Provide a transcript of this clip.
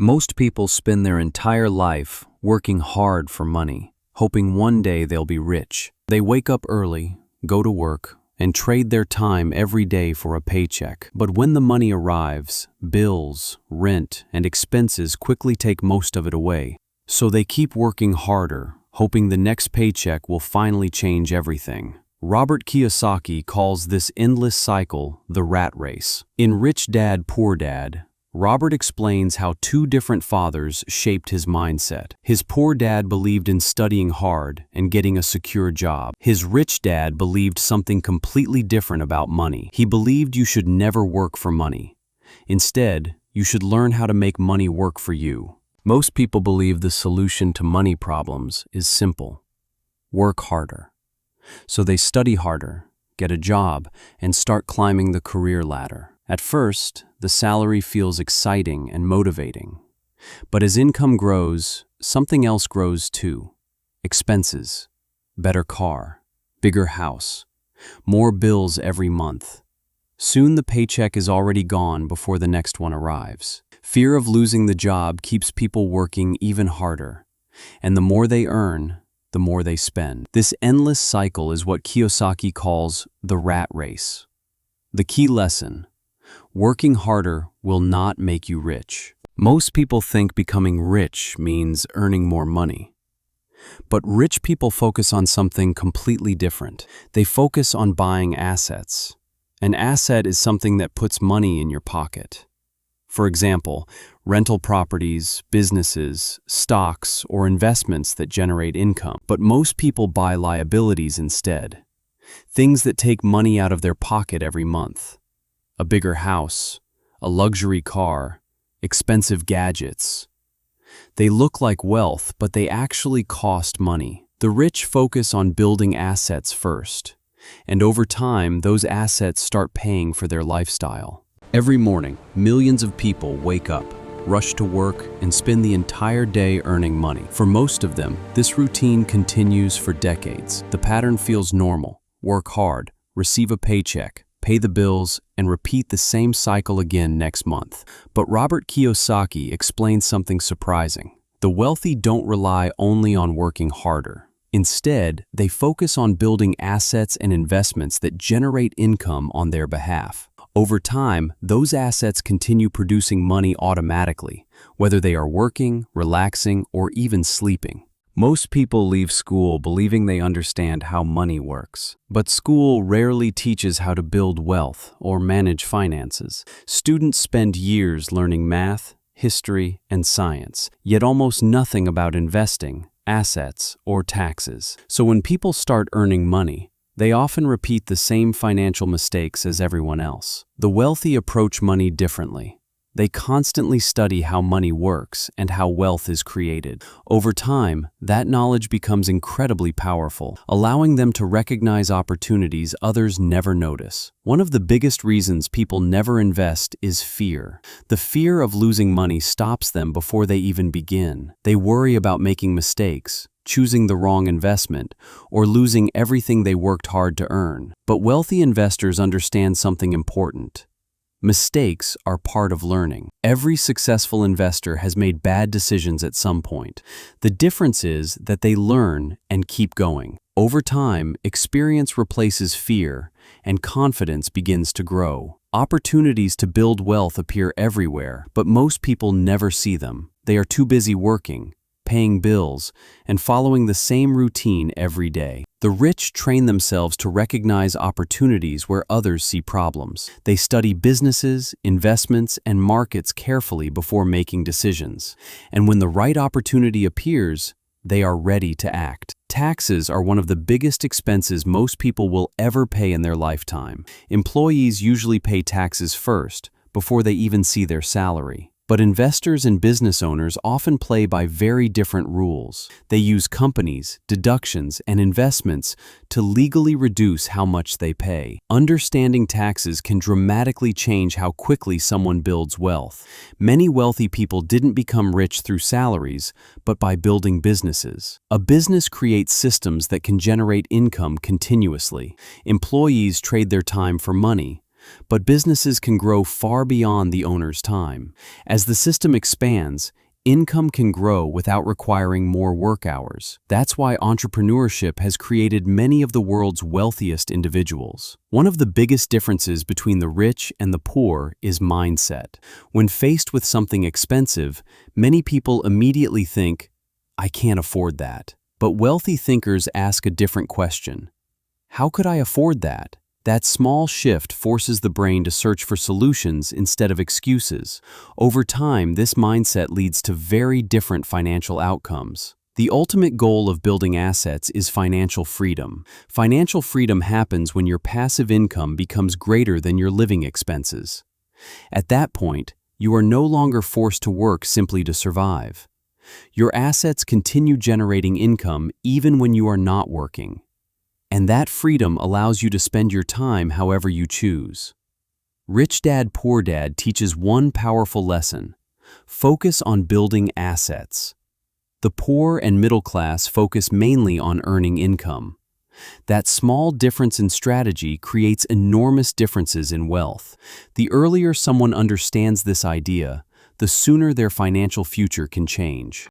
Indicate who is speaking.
Speaker 1: Most people spend their entire life working hard for money, hoping one day they'll be rich. They wake up early, go to work, and trade their time every day for a paycheck. But when the money arrives, bills, rent, and expenses quickly take most of it away. So they keep working harder, hoping the next paycheck will finally change everything. Robert Kiyosaki calls this endless cycle the rat race. In Rich Dad, Poor Dad, Robert explains how two different fathers shaped his mindset. His poor dad believed in studying hard and getting a secure job. His rich dad believed something completely different about money. He believed you should never work for money. Instead, you should learn how to make money work for you. Most people believe the solution to money problems is simple: work harder. So they study harder, get a job, and start climbing the career ladder. At first, the salary feels exciting and motivating. But as income grows, something else grows too. Expenses, better car, bigger house, more bills every month. Soon the paycheck is already gone before the next one arrives. Fear of losing the job keeps people working even harder. And the more they earn, the more they spend. This endless cycle is what Kiyosaki calls the rat race. The key lesson: working harder will not make you rich. Most people think becoming rich means earning more money. But rich people focus on something completely different. They focus on buying assets. An asset is something that puts money in your pocket. For example, rental properties, businesses, stocks, or investments that generate income. But most people buy liabilities instead. Things that take money out of their pocket every month. A bigger house, a luxury car, expensive gadgets. They look like wealth, but they actually cost money. The rich focus on building assets first, and over time, those assets start paying for their lifestyle. Every morning, millions of people wake up, rush to work, and spend the entire day earning money. For most of them, this routine continues for decades. The pattern feels normal: work hard, receive a paycheck, pay the bills, and repeat the same cycle again next month. But Robert Kiyosaki explains something surprising. The wealthy don't rely only on working harder. Instead, they focus on building assets and investments that generate income on their behalf. Over time, those assets continue producing money automatically, whether they are working, relaxing, or even sleeping. Most people leave school believing they understand how money works. But school rarely teaches how to build wealth or manage finances. Students spend years learning math, history, and science, yet almost nothing about investing, assets, or taxes. So when people start earning money, they often repeat the same financial mistakes as everyone else. The wealthy approach money differently. They constantly study how money works and how wealth is created. Over time, that knowledge becomes incredibly powerful, allowing them to recognize opportunities others never notice. One of the biggest reasons people never invest is fear. The fear of losing money stops them before they even begin. They worry about making mistakes, choosing the wrong investment, or losing everything they worked hard to earn. But wealthy investors understand something important. Mistakes are part of learning. Every successful investor has made bad decisions at some point. The difference is that they learn and keep going. Over time, experience replaces fear, and confidence begins to grow. Opportunities to build wealth appear everywhere, but most people never see them. They are too busy working, paying bills, and following the same routine every day. The rich train themselves to recognize opportunities where others see problems. They study businesses, investments, and markets carefully before making decisions. And when the right opportunity appears, they are ready to act. Taxes are one of the biggest expenses most people will ever pay in their lifetime. Employees usually pay taxes first, before they even see their salary. But investors and business owners often play by very different rules. They use companies, deductions, and investments to legally reduce how much they pay. Understanding taxes can dramatically change how quickly someone builds wealth. Many wealthy people didn't become rich through salaries, but by building businesses. A business creates systems that can generate income continuously. Employees trade their time for money, But businesses can grow far beyond the owner's time. As the system expands, income can grow without requiring more work hours. That's why entrepreneurship has created many of the world's wealthiest individuals. One of the biggest differences between the rich and the poor is mindset. When faced with something expensive, many people immediately think, "I can't afford that." But wealthy thinkers ask a different question. How could I afford that? That small shift forces the brain to search for solutions instead of excuses. Over time, this mindset leads to very different financial outcomes. The ultimate goal of building assets is financial freedom. Financial freedom happens when your passive income becomes greater than your living expenses. At that point, you are no longer forced to work simply to survive. Your assets continue generating income even when you are not working. And that freedom allows you to spend your time however you choose. Rich Dad, Poor Dad teaches one powerful lesson: focus on building assets. The poor and middle class focus mainly on earning income. That small difference in strategy creates enormous differences in wealth. The earlier someone understands this idea, the sooner their financial future can change.